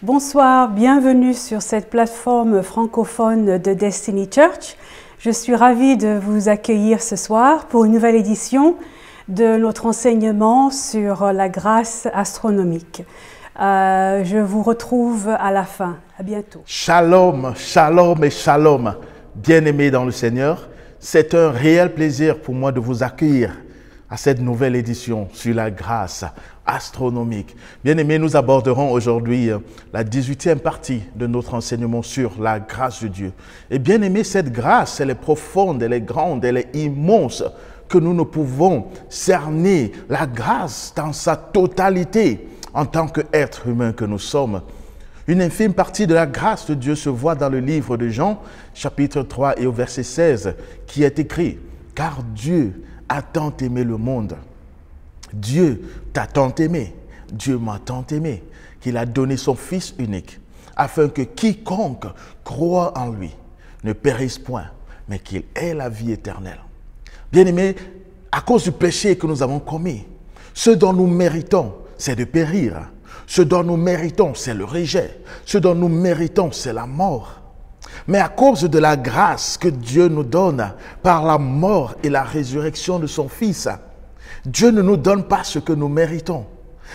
Bonsoir, bienvenue sur cette plateforme francophone de Destiny Church. Je suis ravie de vous accueillir ce soir pour une nouvelle édition de notre enseignement sur la grâce astronomique. Je vous retrouve à la fin. À bientôt. Shalom, shalom et shalom. Bien-aimés dans le Seigneur, c'est un réel plaisir pour moi de vous accueillir à cette nouvelle édition sur la grâce astronomique. Bien-aimés, nous aborderons aujourd'hui la 18e partie de notre enseignement sur la grâce de Dieu. Et bien-aimés, cette grâce, elle est profonde, elle est grande, elle est immense, que nous ne pouvons cerner la grâce dans sa totalité en tant qu'être humain que nous sommes. Une infime partie de la grâce de Dieu se voit dans le livre de Jean, chapitre 3 et au verset 16, qui est écrit « Car Dieu a tant aimé le monde. Dieu t'a tant aimé, Dieu m'a tant aimé, qu'il a donné son Fils unique, afin que quiconque croit en lui ne périsse point, mais qu'il ait la vie éternelle. » Bien-aimés, à cause du péché que nous avons commis, ce dont nous méritons, c'est de périr. Ce dont nous méritons, c'est le rejet. Ce dont nous méritons, c'est la mort. Mais à cause de la grâce que Dieu nous donne par la mort et la résurrection de son Fils, Dieu ne nous donne pas ce que nous méritons.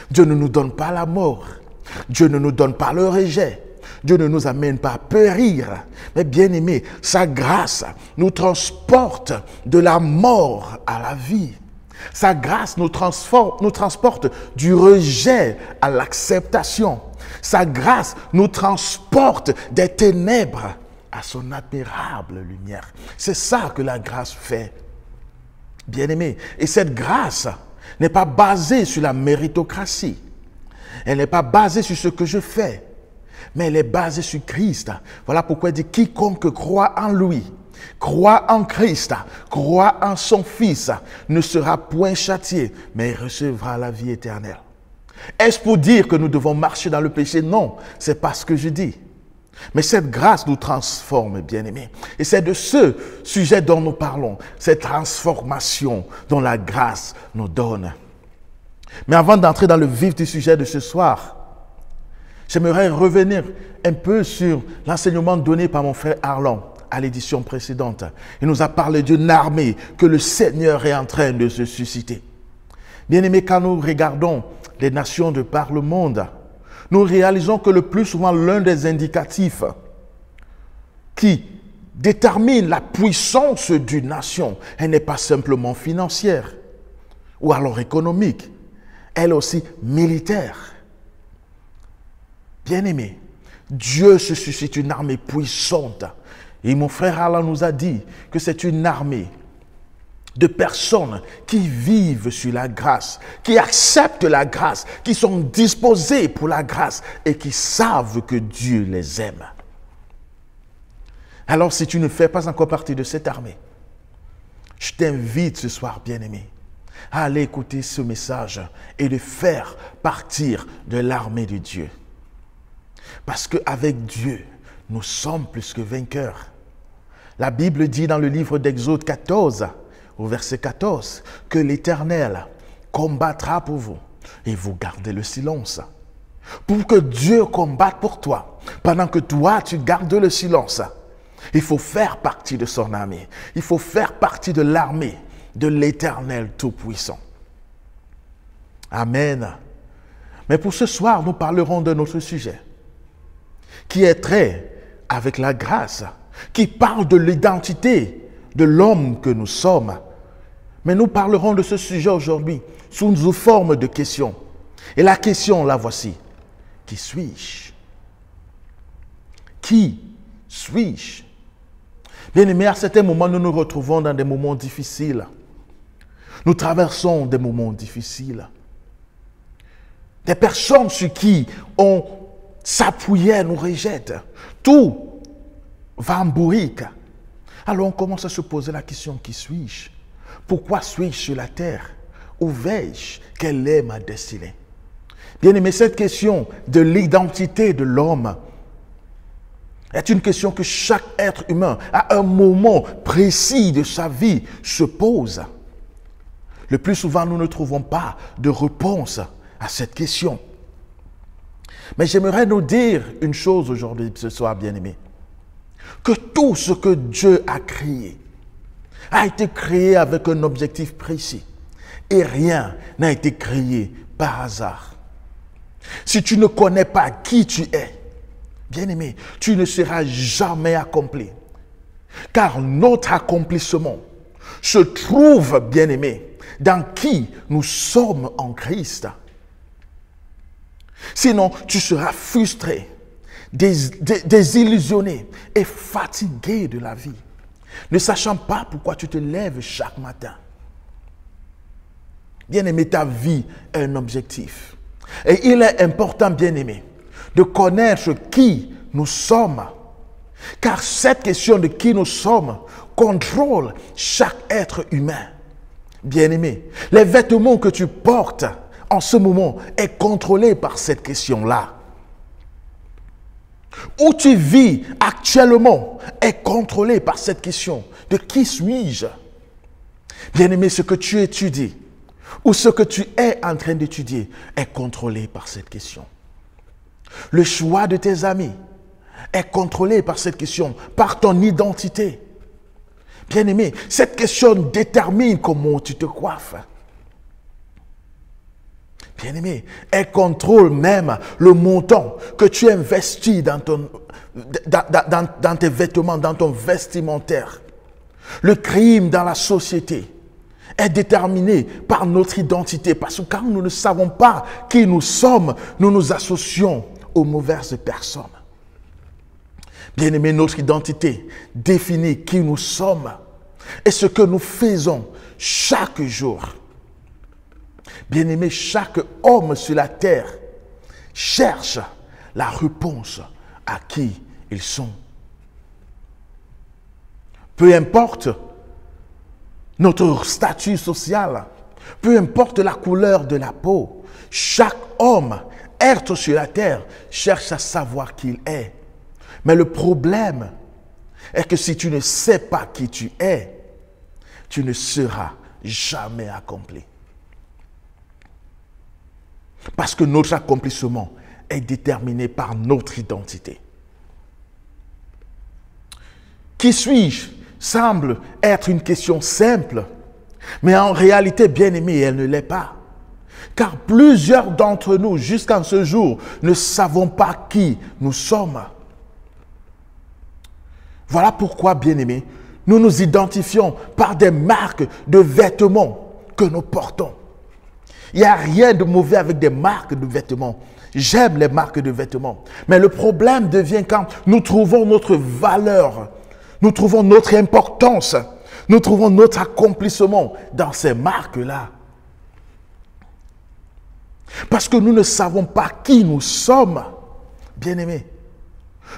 Dieu ne nous donne pas la mort. Dieu ne nous donne pas le rejet. Dieu ne nous amène pas à périr. Mais bien aimé, sa grâce nous transporte de la mort à la vie. Sa grâce nous transporte du rejet à l'acceptation. Sa grâce nous transporte des ténèbres à son admirable lumière. C'est ça que la grâce fait, bien-aimé. Et cette grâce n'est pas basée sur la méritocratie. Elle n'est pas basée sur ce que je fais, mais elle est basée sur Christ. Voilà pourquoi il dit « Quiconque croit en lui ». Croit en Christ, croit en son Fils, ne sera point châtié, mais recevra la vie éternelle. Est-ce pour dire que nous devons marcher dans le péché? Non, c'est pas ce que je dis. Mais cette grâce nous transforme, bien-aimés. Et c'est de ce sujet dont nous parlons, cette transformation dont la grâce nous donne. Mais avant d'entrer dans le vif du sujet de ce soir, j'aimerais revenir un peu sur l'enseignement donné par mon frère Arlon à l'édition précédente. Il nous a parlé d'une armée que le Seigneur est en train de se susciter. Bien-aimés, quand nous regardons les nations de par le monde, nous réalisons que le plus souvent l'un des indicatifs qui détermine la puissance d'une nation, elle n'est pas simplement financière ou alors économique, elle est aussi militaire. Bien-aimés, Dieu se suscite une armée puissante. Et mon frère Alain nous a dit que c'est une armée de personnes qui vivent sur la grâce, qui acceptent la grâce, qui sont disposées pour la grâce et qui savent que Dieu les aime. Alors si tu ne fais pas encore partie de cette armée, je t'invite ce soir, bien-aimé, à aller écouter ce message et de faire partir de l'armée de Dieu. Parce qu'avec Dieu, nous sommes plus que vainqueurs. La Bible dit dans le livre d'Exode 14, au verset 14, que l'Éternel combattra pour vous et vous gardez le silence. Pour que Dieu combatte pour toi, pendant que toi tu gardes le silence, il faut faire partie de son armée. Il faut faire partie de l'armée de l'Éternel Tout-Puissant. Amen. Mais pour ce soir, nous parlerons de notre sujet, qui est trait avec la grâce, qui parle de l'identité de l'homme que nous sommes. Mais nous parlerons de ce sujet aujourd'hui sous une forme de question. Et la question, la voici. Qui suis-je? Qui suis-je? Bien-aimés, à certains moments, nous nous retrouvons dans des moments difficiles. Nous traversons des moments difficiles. Des personnes sur qui on s'appuyait nous rejettent. Tout va en bourrique. Alors on commence à se poser la question, qui suis-je? Pourquoi suis-je sur la terre? Où vais-je? Quelle est ma destinée? Bien-aimé, cette question de l'identité de l'homme est une question que chaque être humain, à un moment précis de sa vie, se pose. Le plus souvent, nous ne trouvons pas de réponse à cette question. Mais j'aimerais nous dire une chose aujourd'hui, ce soir, bien-aimés. Que tout ce que Dieu a créé a été créé avec un objectif précis. Et rien n'a été créé par hasard. Si tu ne connais pas qui tu es, bien-aimé, tu ne seras jamais accompli. Car notre accomplissement se trouve, bien-aimé, dans qui nous sommes en Christ. Sinon, tu seras frustré, désillusionné et fatigué de la vie, ne sachant pas pourquoi tu te lèves chaque matin. Bien-aimé, ta vie est un objectif. Et il est important, bien-aimé, de connaître qui nous sommes. Car cette question de qui nous sommes contrôle chaque être humain. Bien-aimé, les vêtements que tu portes en ce moment est contrôlé par cette question-là. Où tu vis actuellement est contrôlé par cette question de qui suis-je? Bien-aimé, ce que tu étudies ou ce que tu es en train d'étudier est contrôlé par cette question. Le choix de tes amis est contrôlé par cette question, par ton identité. Bien-aimé, cette question détermine comment tu te coiffes. Bien-aimé, elle contrôle même le montant que tu investis dans tes vêtements, dans ton vestimentaire. Le crime dans la société est déterminé par notre identité. Parce que quand nous ne savons pas qui nous sommes, nous nous associons aux mauvaises personnes. Bien-aimé, notre identité définit qui nous sommes et ce que nous faisons chaque jour. Bien-aimé, chaque homme sur la terre cherche la réponse à qui ils sont. Peu importe notre statut social, peu importe la couleur de la peau, chaque homme, être sur la terre, cherche à savoir qui il est. Mais le problème est que si tu ne sais pas qui tu es, tu ne seras jamais accompli. Parce que notre accomplissement est déterminé par notre identité. Qui suis-je semble être une question simple, mais en réalité, bien aimé, elle ne l'est pas. Car plusieurs d'entre nous, jusqu'à ce jour, ne savons pas qui nous sommes. Voilà pourquoi, bien aimé, nous nous identifions par des marques de vêtements que nous portons. Il n'y a rien de mauvais avec des marques de vêtements. J'aime les marques de vêtements. Mais le problème devient quand nous trouvons notre valeur, nous trouvons notre importance, nous trouvons notre accomplissement dans ces marques-là. Parce que nous ne savons pas qui nous sommes, bien-aimés.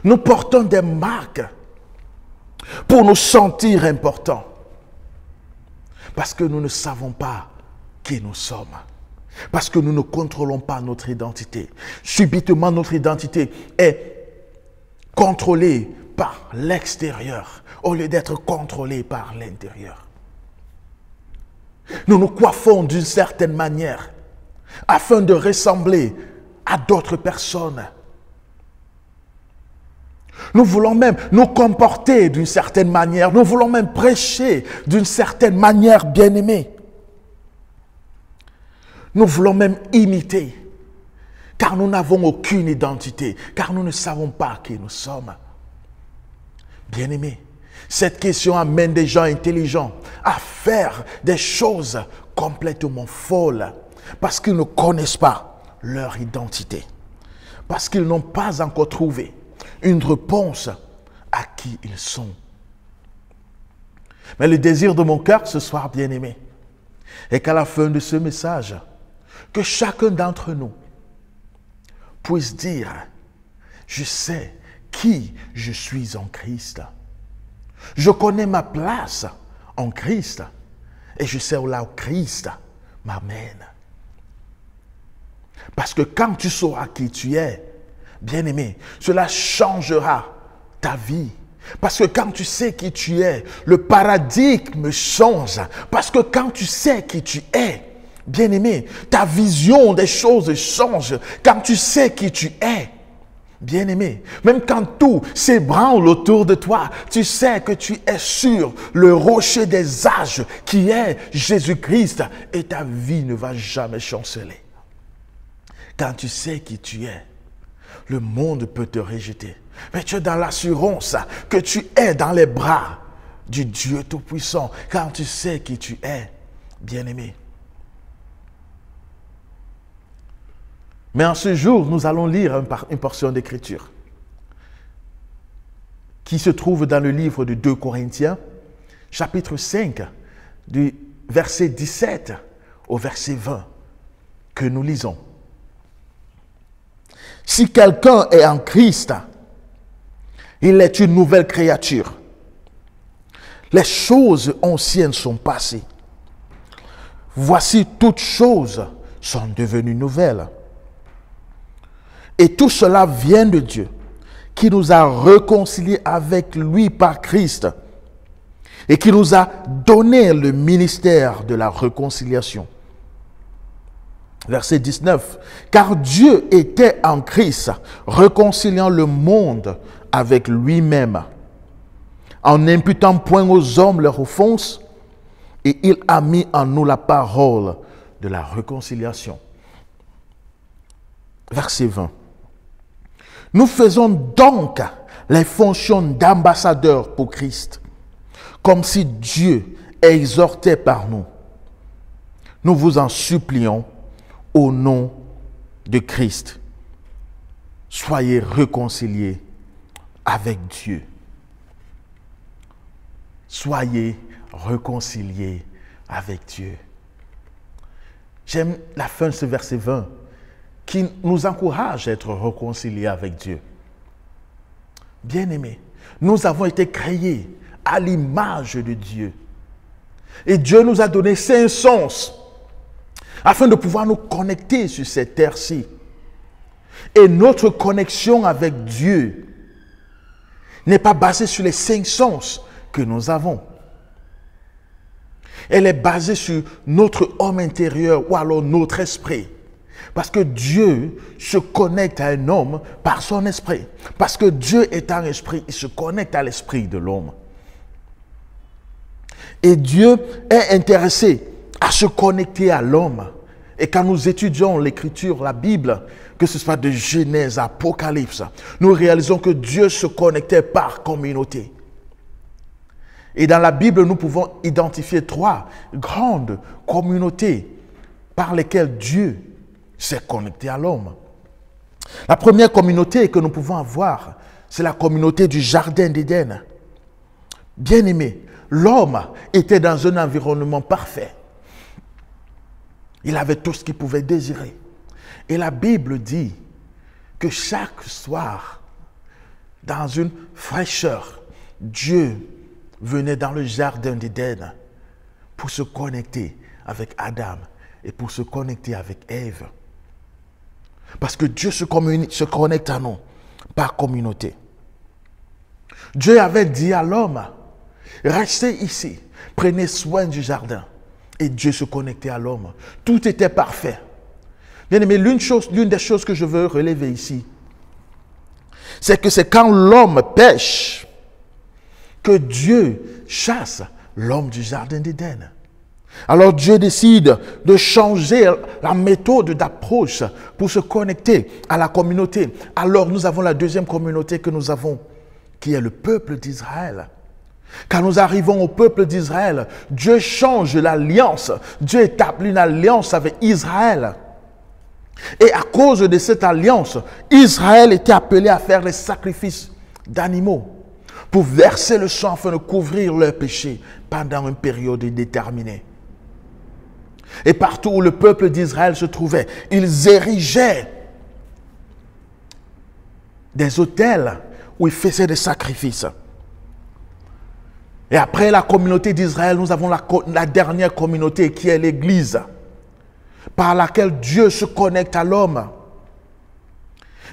Nous portons des marques pour nous sentir importants. Parce que nous ne savons pas qui nous sommes. Parce que nous ne contrôlons pas notre identité. Subitement, notre identité est contrôlée par l'extérieur au lieu d'être contrôlée par l'intérieur. Nous nous coiffons d'une certaine manière afin de ressembler à d'autres personnes. Nous voulons même nous comporter d'une certaine manière. Nous voulons même prêcher d'une certaine manière, bien-aimés. Nous voulons même imiter, car nous n'avons aucune identité, car nous ne savons pas qui nous sommes. Bien-aimés, cette question amène des gens intelligents à faire des choses complètement folles, parce qu'ils ne connaissent pas leur identité, parce qu'ils n'ont pas encore trouvé une réponse à qui ils sont. Mais le désir de mon cœur ce soir, bien-aimé, est qu'à la fin de ce message, que chacun d'entre nous puisse dire, je sais qui je suis en Christ. Je connais ma place en Christ et je sais où là Christ m'amène. Parce que quand tu sauras qui tu es, bien-aimé, cela changera ta vie. Parce que quand tu sais qui tu es, le paradigme change. Parce que quand tu sais qui tu es, Bien-aimé, ta vision des choses change quand tu sais qui tu es. Bien-aimé, même quand tout s'ébranle autour de toi, tu sais que tu es sur le rocher des âges qui est Jésus-Christ et ta vie ne va jamais chanceler. Quand tu sais qui tu es, le monde peut te rejeter. Mais tu es dans l'assurance que tu es dans les bras du Dieu Tout-Puissant. Quand tu sais qui tu es, bien-aimé. Mais en ce jour, nous allons lire une portion d'écriture qui se trouve dans le livre de 2 Corinthiens, chapitre 5, du verset 17 au verset 20, que nous lisons. Si quelqu'un est en Christ, il est une nouvelle créature. Les choses anciennes sont passées. Voici, toutes choses sont devenues nouvelles. Et tout cela vient de Dieu, qui nous a réconciliés avec lui par Christ et qui nous a donné le ministère de la réconciliation. Verset 19. Car Dieu était en Christ, réconciliant le monde avec lui-même, en n'imputant point aux hommes leurs offenses, et il a mis en nous la parole de la réconciliation. Verset 20. Nous faisons donc les fonctions d'ambassadeurs pour Christ, comme si Dieu exhortait par nous. Nous vous en supplions au nom de Christ. Soyez réconciliés avec Dieu. Soyez réconciliés avec Dieu. J'aime la fin de ce verset 20. Qui nous encourage à être réconciliés avec Dieu. Bien-aimés, nous avons été créés à l'image de Dieu. Et Dieu nous a donné 5 sens afin de pouvoir nous connecter sur cette terre-ci. Et notre connexion avec Dieu n'est pas basée sur les 5 sens que nous avons. Elle est basée sur notre homme intérieur ou alors notre esprit. Parce que Dieu se connecte à un homme par son esprit. Parce que Dieu est un esprit, il se connecte à l'esprit de l'homme. Et Dieu est intéressé à se connecter à l'homme. Et quand nous étudions l'écriture, la Bible, que ce soit de Genèse, Apocalypse, nous réalisons que Dieu se connectait par communauté. Et dans la Bible, nous pouvons identifier 3 grandes communautés par lesquelles Dieu s'est connecté à l'homme. La première communauté que nous pouvons avoir, c'est la communauté du Jardin d'Éden. Bien-aimé, l'homme était dans un environnement parfait. Il avait tout ce qu'il pouvait désirer. Et la Bible dit que chaque soir, dans une fraîcheur, Dieu venait dans le Jardin d'Éden pour se connecter avec Adam et pour se connecter avec Ève. Parce que Dieu se connecte à nous par communauté. Dieu avait dit à l'homme, restez ici, prenez soin du jardin. Et Dieu se connectait à l'homme. Tout était parfait. Bien aimé, l'une des choses que je veux relever ici, c'est que c'est quand l'homme pêche que Dieu chasse l'homme du Jardin d'Éden. Alors Dieu décide de changer la méthode d'approche pour se connecter à la communauté. Alors nous avons la deuxième communauté que nous avons, qui est le peuple d'Israël. Quand nous arrivons au peuple d'Israël, Dieu change l'alliance. Dieu établit une alliance avec Israël. Et à cause de cette alliance, Israël était appelé à faire les sacrifices d'animaux pour verser le sang afin de couvrir leurs péchés pendant une période déterminée. Et partout où le peuple d'Israël se trouvait, ils érigeaient des autels où ils faisaient des sacrifices. Et après la communauté d'Israël, nous avons la dernière communauté qui est l'Église, par laquelle Dieu se connecte à l'homme.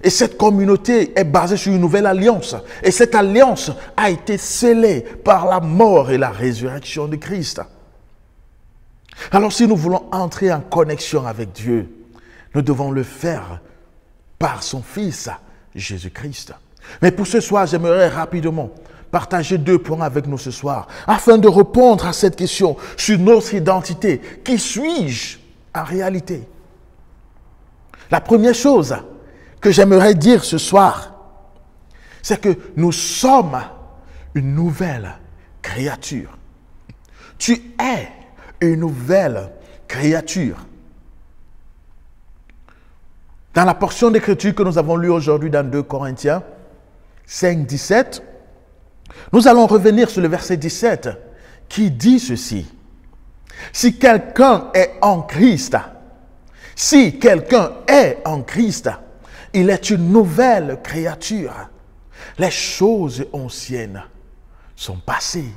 Et cette communauté est basée sur une nouvelle alliance. Et cette alliance a été scellée par la mort et la résurrection de Christ. Alors si nous voulons entrer en connexion avec Dieu, nous devons le faire par son Fils, Jésus-Christ. Mais pour ce soir, j'aimerais rapidement partager 2 points avec nous ce soir, afin de répondre à cette question sur notre identité. Qui suis-je en réalité? La première chose que j'aimerais dire ce soir, c'est que nous sommes une nouvelle créature. Tu es une nouvelle créature. Dans la portion d'écriture que nous avons lue aujourd'hui dans 2 Corinthiens 5, 17, nous allons revenir sur le verset 17 qui dit ceci. Si quelqu'un est en Christ, il est une nouvelle créature. Les choses anciennes sont passées.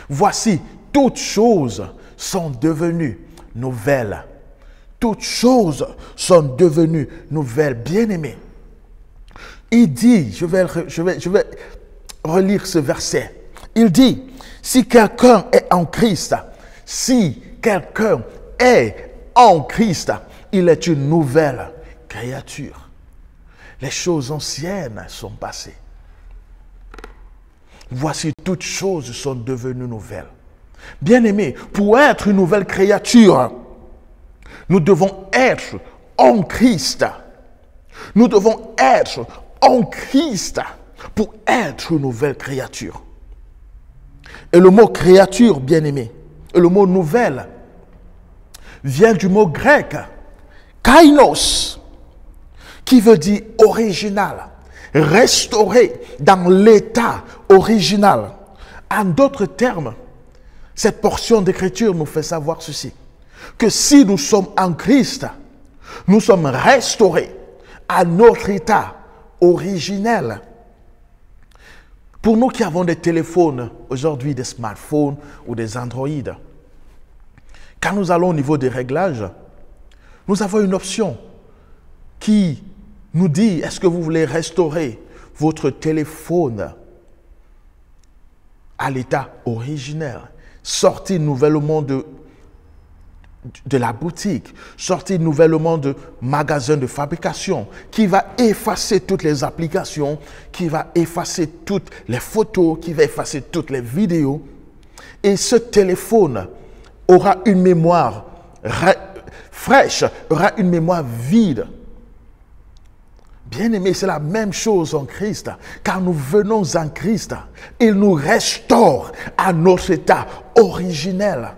Voici, toutes choses sont devenues nouvelles. Toutes choses sont devenues nouvelles. Bien-aimés, il dit, je vais relire ce verset. Il dit, si quelqu'un est en Christ, il est une nouvelle créature. Les choses anciennes sont passées. Voici, toutes choses sont devenues nouvelles. Bien-aimés, pour être une nouvelle créature, nous devons être en Christ. Nous devons être en Christ pour être une nouvelle créature. Et le mot créature, bien-aimé, et le mot nouvelle, vient du mot grec kainos, qui veut dire original, restauré dans l'état original. En d'autres termes, cette portion d'écriture nous fait savoir ceci, que si nous sommes en Christ, nous sommes restaurés à notre état originel. Pour nous qui avons des téléphones, aujourd'hui des smartphones ou des Android, quand nous allons au niveau des réglages, nous avons une option qui nous dit, est-ce que vous voulez restaurer votre téléphone à l'état originel, sortir nouvellement de la boutique, sortir nouvellement de magasin de fabrication, qui va effacer toutes les applications, qui va effacer toutes les photos, qui va effacer toutes les vidéos. Et ce téléphone aura une mémoire fraîche, aura une mémoire vide. Bien-aimés, c'est la même chose en Christ. Quand nous venons en Christ, il nous restaure à notre état originel.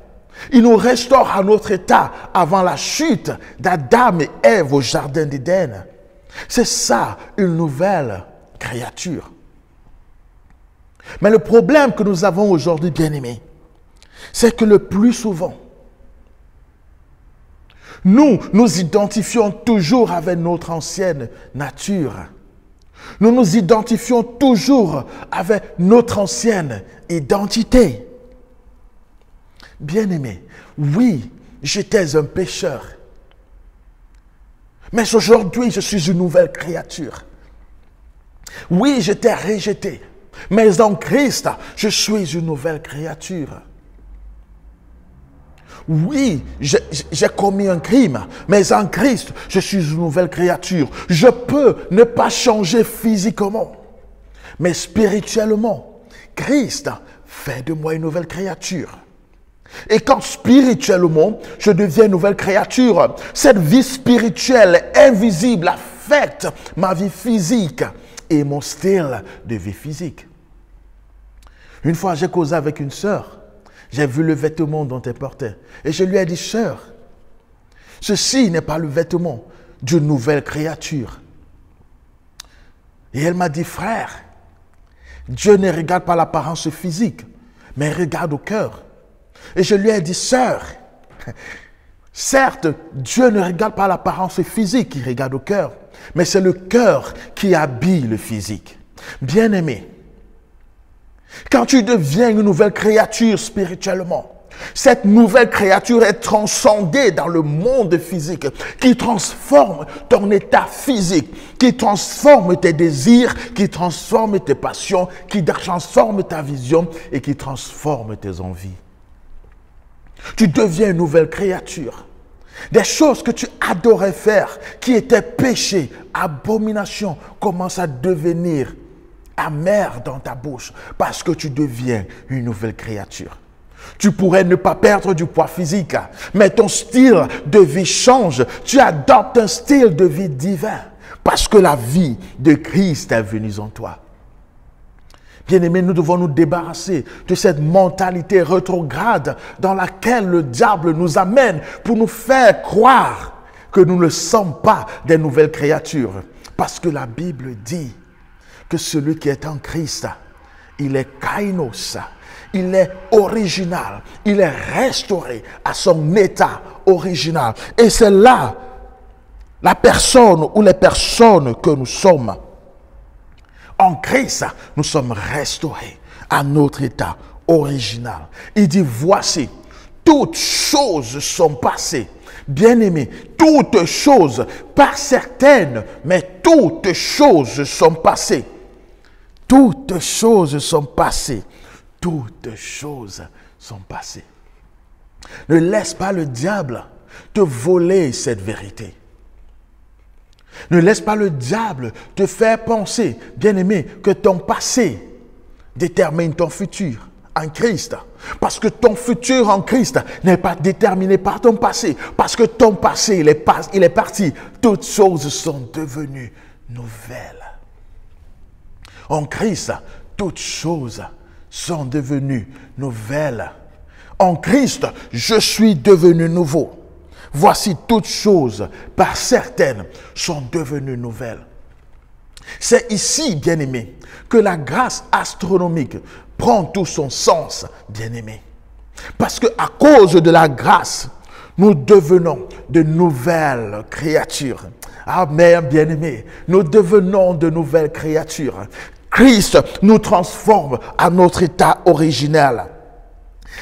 Il nous restaure à notre état avant la chute d'Adam et Ève au jardin d'Éden. C'est ça, une nouvelle créature. Mais le problème que nous avons aujourd'hui, bien-aimés, c'est que le plus souvent, nous nous identifions toujours avec notre ancienne nature. Nous nous identifions toujours avec notre ancienne identité. Bien-aimé, oui, j'étais un pécheur. Mais aujourd'hui, je suis une nouvelle créature. Oui, j'étais rejeté. Mais en Christ, je suis une nouvelle créature. Oui, j'ai commis un crime, mais en Christ, je suis une nouvelle créature. Je peux ne pas changer physiquement, mais spirituellement, Christ fait de moi une nouvelle créature. Et quand spirituellement, je deviens une nouvelle créature, cette vie spirituelle invisible affecte ma vie physique et mon style de vie physique. Une fois, j'ai causé avec une sœur. J'ai vu le vêtement dont elle portait. Et je lui ai dit, sœur, ceci n'est pas le vêtement d'une nouvelle créature. Et elle m'a dit, frère, Dieu ne regarde pas l'apparence physique, mais il regarde au cœur. Et je lui ai dit, sœur, certes, Dieu ne regarde pas l'apparence physique, il regarde au cœur, mais c'est le cœur qui habille le physique. Bien-aimé, quand tu deviens une nouvelle créature spirituellement, cette nouvelle créature est transcendée dans le monde physique, qui transforme ton état physique, qui transforme tes désirs, qui transforme tes passions, qui transforme ta vision et qui transforme tes envies. Tu deviens une nouvelle créature. Des choses que tu adorais faire, qui étaient péché, abomination, commencent à devenir amères dans ta bouche parce que tu deviens une nouvelle créature. Tu pourrais ne pas perdre du poids physique, mais ton style de vie change. Tu adoptes un style de vie divin parce que la vie de Christ est venue en toi. Bien-aimés, nous devons nous débarrasser de cette mentalité rétrograde dans laquelle le diable nous amène pour nous faire croire que nous ne sommes pas des nouvelles créatures. Parce que la Bible dit que celui qui est en Christ, il est kainos, il est original, il est restauré à son état original. Et c'est là la personne ou les personnes que nous sommes. En Christ, nous sommes restaurés à notre état original. Il dit, voici, toutes choses sont passées. Bien-aimés, toutes choses, pas certaines, mais toutes choses sont passées. Toutes choses sont passées. Toutes choses sont passées. Ne laisse pas le diable te voler cette vérité. Ne laisse pas le diable te faire penser, bien-aimé, que ton passé détermine ton futur en Christ. Parce que ton futur en Christ n'est pas déterminé par ton passé. Parce que ton passé, il est parti. Toutes choses sont devenues nouvelles. En Christ, toutes choses sont devenues nouvelles. En Christ, je suis devenu nouveau. Voici toutes choses, par certaines, sont devenues nouvelles. C'est ici, bien-aimé, que la grâce astronomique prend tout son sens, bien-aimé. Parce qu'à cause de la grâce, nous devenons de nouvelles créatures. Amen, bien-aimé. Nous devenons de nouvelles créatures. Christ nous transforme à notre état originel.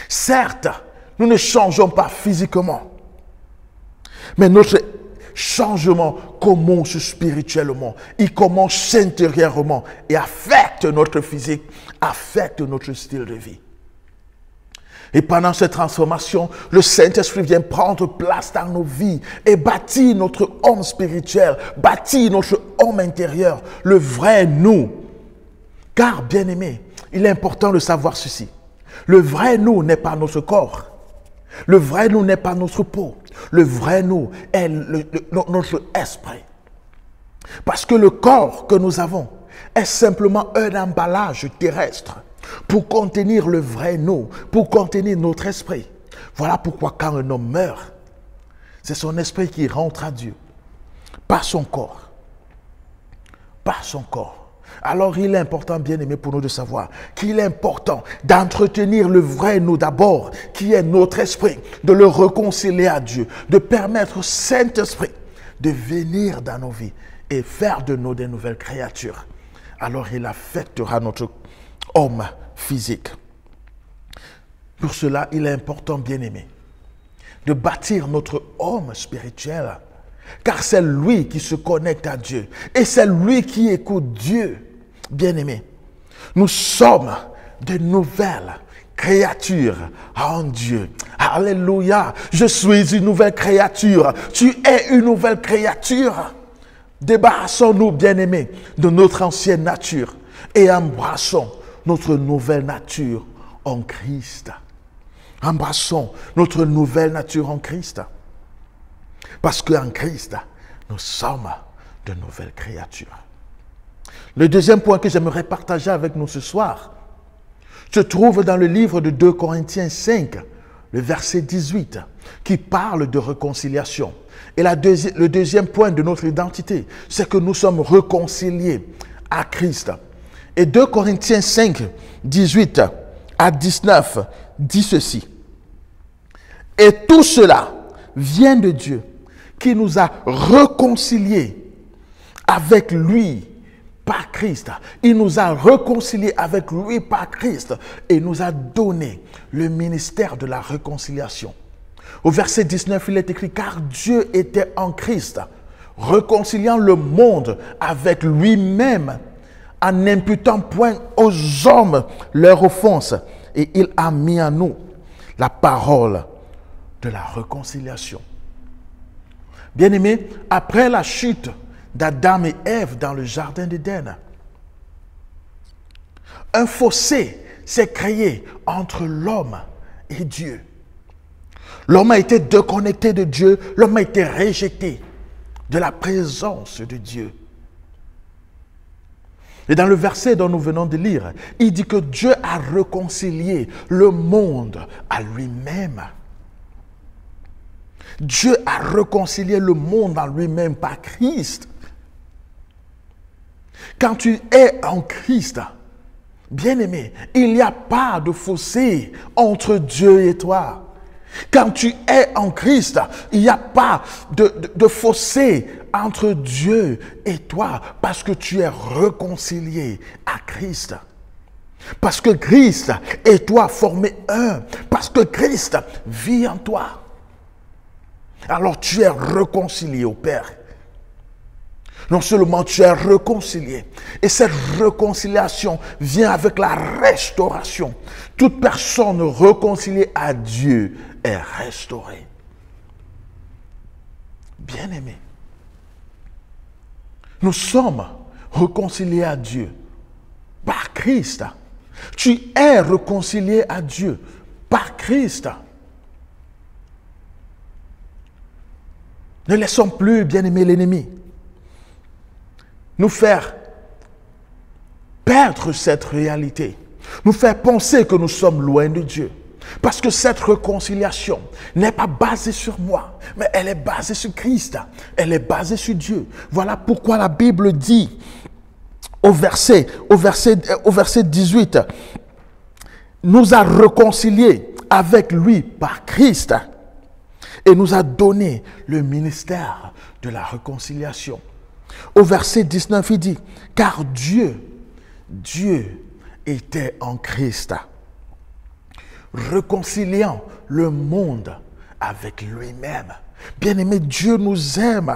Certes, nous ne changeons pas physiquement. Mais notre changement commence spirituellement. Il commence intérieurement et affecte notre physique, affecte notre style de vie. Et pendant cette transformation, le Saint-Esprit vient prendre place dans nos vies et bâtit notre homme spirituel, bâtit notre homme intérieur, le vrai nous. Car, bien-aimé, il est important de savoir ceci. Le vrai nous n'est pas notre corps. Le vrai nous n'est pas notre peau. Le vrai nous est notre esprit. Parce que le corps que nous avons est simplement un emballage terrestre pour contenir le vrai nous, pour contenir notre esprit. Voilà pourquoi quand un homme meurt, c'est son esprit qui rentre à Dieu, pas son corps. Pas son corps. Alors il est important, bien-aimé, pour nous de savoir qu'il est important d'entretenir le vrai nous d'abord, qui est notre esprit, de le réconcilier à Dieu, de permettre au Saint-Esprit de venir dans nos vies et faire de nous des nouvelles créatures. Alors il affectera notre homme physique. Pour cela, il est important, bien-aimé, de bâtir notre homme spirituel, car c'est lui qui se connecte à Dieu et c'est lui qui écoute Dieu. Bien-aimés, nous sommes de nouvelles créatures en Dieu. Alléluia, je suis une nouvelle créature. Tu es une nouvelle créature. Débarrassons-nous, bien-aimés, de notre ancienne nature et embrassons notre nouvelle nature en Christ. Embrassons notre nouvelle nature en Christ. Parce qu'en Christ, nous sommes de nouvelles créatures. Le deuxième point que j'aimerais partager avec nous ce soir se trouve dans le livre de 2 Corinthiens 5, le verset 18, qui parle de réconciliation. Et le deuxième point de notre identité, c'est que nous sommes réconciliés à Christ. Et 2 Corinthiens 5, 18 à 19 dit ceci. Et tout cela vient de Dieu, qui nous a réconciliés avec lui par Christ. Il nous a réconciliés avec lui par Christ et nous a donné le ministère de la réconciliation. Au verset 19, il est écrit, car Dieu était en Christ, réconciliant le monde avec lui-même, en n'imputant point aux hommes leur offense. Et il a mis en nous la parole de la réconciliation. Bien-aimés, après la chute d'Adam et Ève dans le jardin d'Éden, un fossé s'est créé entre l'homme et Dieu. L'homme a été déconnecté de Dieu, l'homme a été rejeté de la présence de Dieu. Et dans le verset dont nous venons de lire, il dit que Dieu a réconcilié le monde à lui-même. Dieu a réconcilié le monde à lui-même par Christ. Quand tu es en Christ, bien-aimé, il n'y a pas de fossé entre Dieu et toi. Quand tu es en Christ, il n'y a pas de fossé entre Dieu et toi parce que tu es réconcilié à Christ. Parce que Christ et toi formez un. Parce que Christ vit en toi. Alors tu es réconcilié au Père. Non seulement tu es réconcilié, et cette réconciliation vient avec la restauration. Toute personne réconciliée à Dieu est restaurée. Bien-aimés, nous sommes réconciliés à Dieu par Christ. Tu es réconcilié à Dieu par Christ. Ne laissons plus, bien-aimés, l'ennemi nous faire perdre cette réalité, nous faire penser que nous sommes loin de Dieu. Parce que cette réconciliation n'est pas basée sur moi, mais elle est basée sur Christ, elle est basée sur Dieu. Voilà pourquoi la Bible dit au verset 18, nous a réconciliés avec lui par Christ et nous a donné le ministère de la réconciliation. Au verset 19, il dit, car Dieu était en Christ, réconciliant le monde avec lui-même. Bien-aimé, Dieu nous aime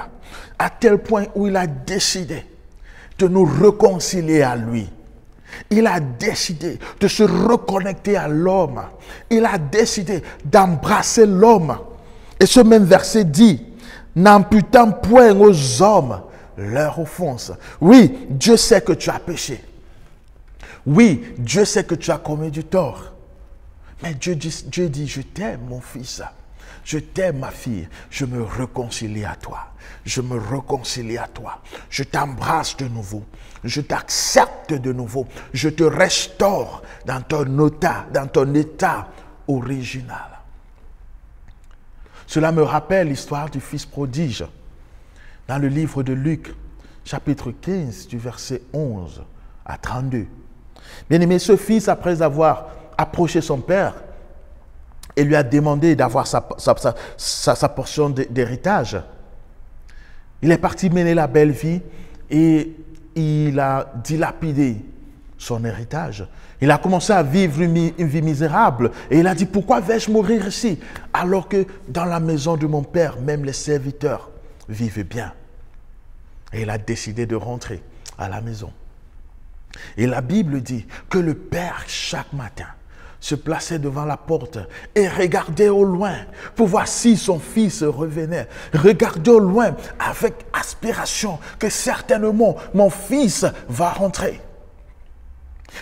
à tel point où il a décidé de nous réconcilier à lui. Il a décidé de se reconnecter à l'homme. Il a décidé d'embrasser l'homme. Et ce même verset dit, n'imputant point aux hommes leur offense. Oui, Dieu sait que tu as péché. Oui, Dieu sait que tu as commis du tort. Mais Dieu dit, je t'aime mon fils. Je t'aime ma fille. Je me réconcilie à toi. Je me réconcilie à toi. Je t'embrasse de nouveau. Je t'accepte de nouveau. Je te restaure dans ton état original. Cela me rappelle l'histoire du fils prodige. Dans le livre de Luc, chapitre 15, du verset 11 à 32. Bien-aimé, ce fils, après avoir approché son père et lui a demandé d'avoir sa portion d'héritage, il est parti mener la belle vie et il a dilapidé son héritage. Il a commencé à vivre une vie misérable et il a dit, pourquoi vais-je mourir ici alors que dans la maison de mon père, même les serviteurs vivent bien. Et il a décidé de rentrer à la maison. Et la Bible dit que le père, chaque matin, se plaçait devant la porte et regardait au loin pour voir si son fils revenait. Regardait au loin avec aspiration que certainement mon fils va rentrer.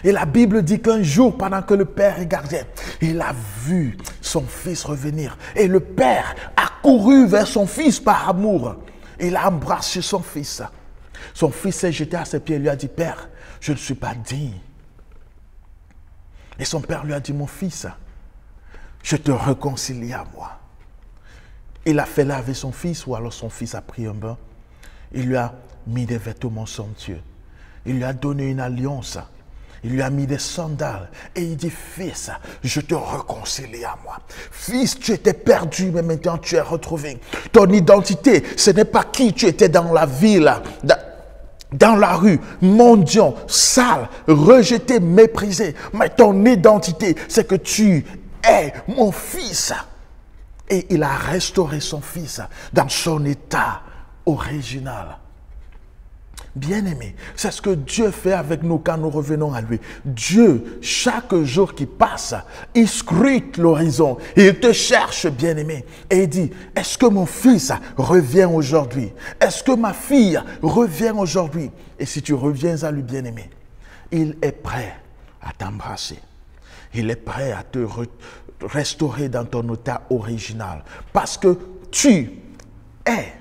Et la Bible dit qu'un jour, pendant que le père regardait, il a vu son fils revenir. Et le père a couru vers son fils par amour. Il a embrassé son fils. Son fils s'est jeté à ses pieds et lui a dit, Père, je ne suis pas digne. Et son père lui a dit, mon fils, je te réconcilie à moi. Il a fait laver son fils, ou alors son fils a pris un bain. Il lui a mis des vêtements somptueux. Il lui a donné une alliance. Il lui a mis des sandales et il dit, fils, je te réconcilie à moi. Fils, tu étais perdu, mais maintenant tu es retrouvé. Ton identité, ce n'est pas qui tu étais dans la ville, dans la rue, mendiant, sale, rejeté, méprisé. Mais ton identité, c'est que tu es mon fils. Et il a restauré son fils dans son état original. Bien-aimé, c'est ce que Dieu fait avec nous quand nous revenons à lui. Dieu, chaque jour qui passe, il scrute l'horizon. Il te cherche, bien-aimé. Et il dit, est-ce que mon fils revient aujourd'hui? Est-ce que ma fille revient aujourd'hui? Et si tu reviens à lui, bien-aimé, il est prêt à t'embrasser. Il est prêt à te restaurer dans ton état original. Parce que tu es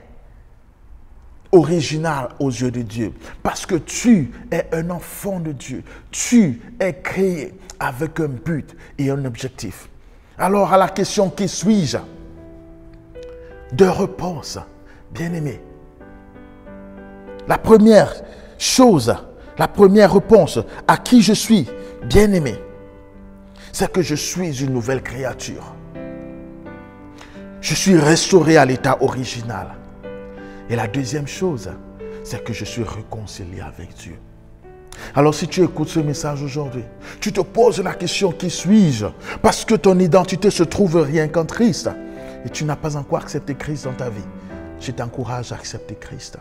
original aux yeux de Dieu. Parce que tu es un enfant de Dieu. Tu es créé avec un but et un objectif. Alors à la question qui suis-je? Deux réponses, bien-aimé. La première chose, la première réponse à qui je suis, bien-aimé, c'est que je suis une nouvelle créature. Je suis restauré à l'état original. Et la deuxième chose, c'est que je suis réconcilié avec Dieu. Alors si tu écoutes ce message aujourd'hui, tu te poses la question, qui suis-je? Parce que ton identité se trouve rien qu'en Christ. Et tu n'as pas encore accepté Christ dans ta vie. Je t'encourage à accepter Christ.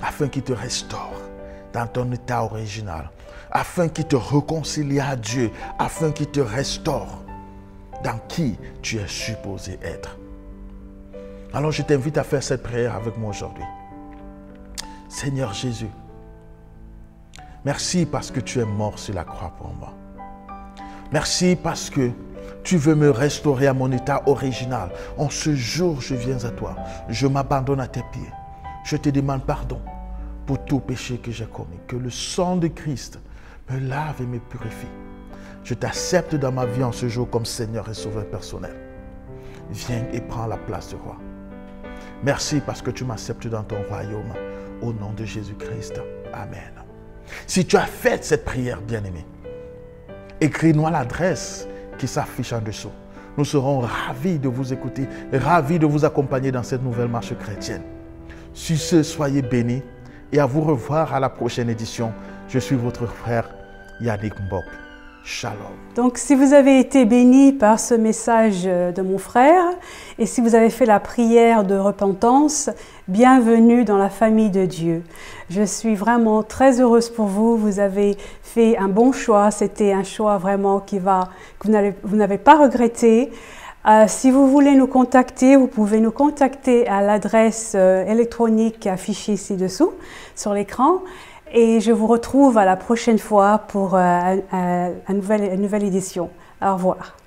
Afin qu'il te restaure dans ton état original. Afin qu'il te réconcilie à Dieu. Afin qu'il te restaure dans qui tu es supposé être. Alors je t'invite à faire cette prière avec moi aujourd'hui. Seigneur Jésus, merci parce que tu es mort sur la croix pour moi. Merci parce que tu veux me restaurer à mon état original. En ce jour, je viens à toi. Je m'abandonne à tes pieds. Je te demande pardon pour tout péché que j'ai commis. Que le sang de Christ me lave et me purifie. Je t'accepte dans ma vie en ce jour comme Seigneur et Sauveur personnel. Viens et prends la place du roi. Merci parce que tu m'acceptes dans ton royaume. Au nom de Jésus-Christ. Amen. Si tu as fait cette prière, bien-aimé, écris-nous à l'adresse qui s'affiche en dessous. Nous serons ravis de vous écouter, ravis de vous accompagner dans cette nouvelle marche chrétienne. Sur ce, soyez bénis et à vous revoir à la prochaine édition. Je suis votre frère Yannick Mbok. Shalom. Donc, si vous avez été béni par ce message de mon frère et si vous avez fait la prière de repentance, bienvenue dans la famille de Dieu. Je suis vraiment très heureuse pour vous. Vous avez fait un bon choix. C'était un choix vraiment que vous n'avez pas regretté. Si vous voulez nous contacter, vous pouvez nous contacter à l'adresse électronique affichée ci-dessous sur l'écran. Et je vous retrouve à la prochaine fois pour une nouvelle édition. Au revoir.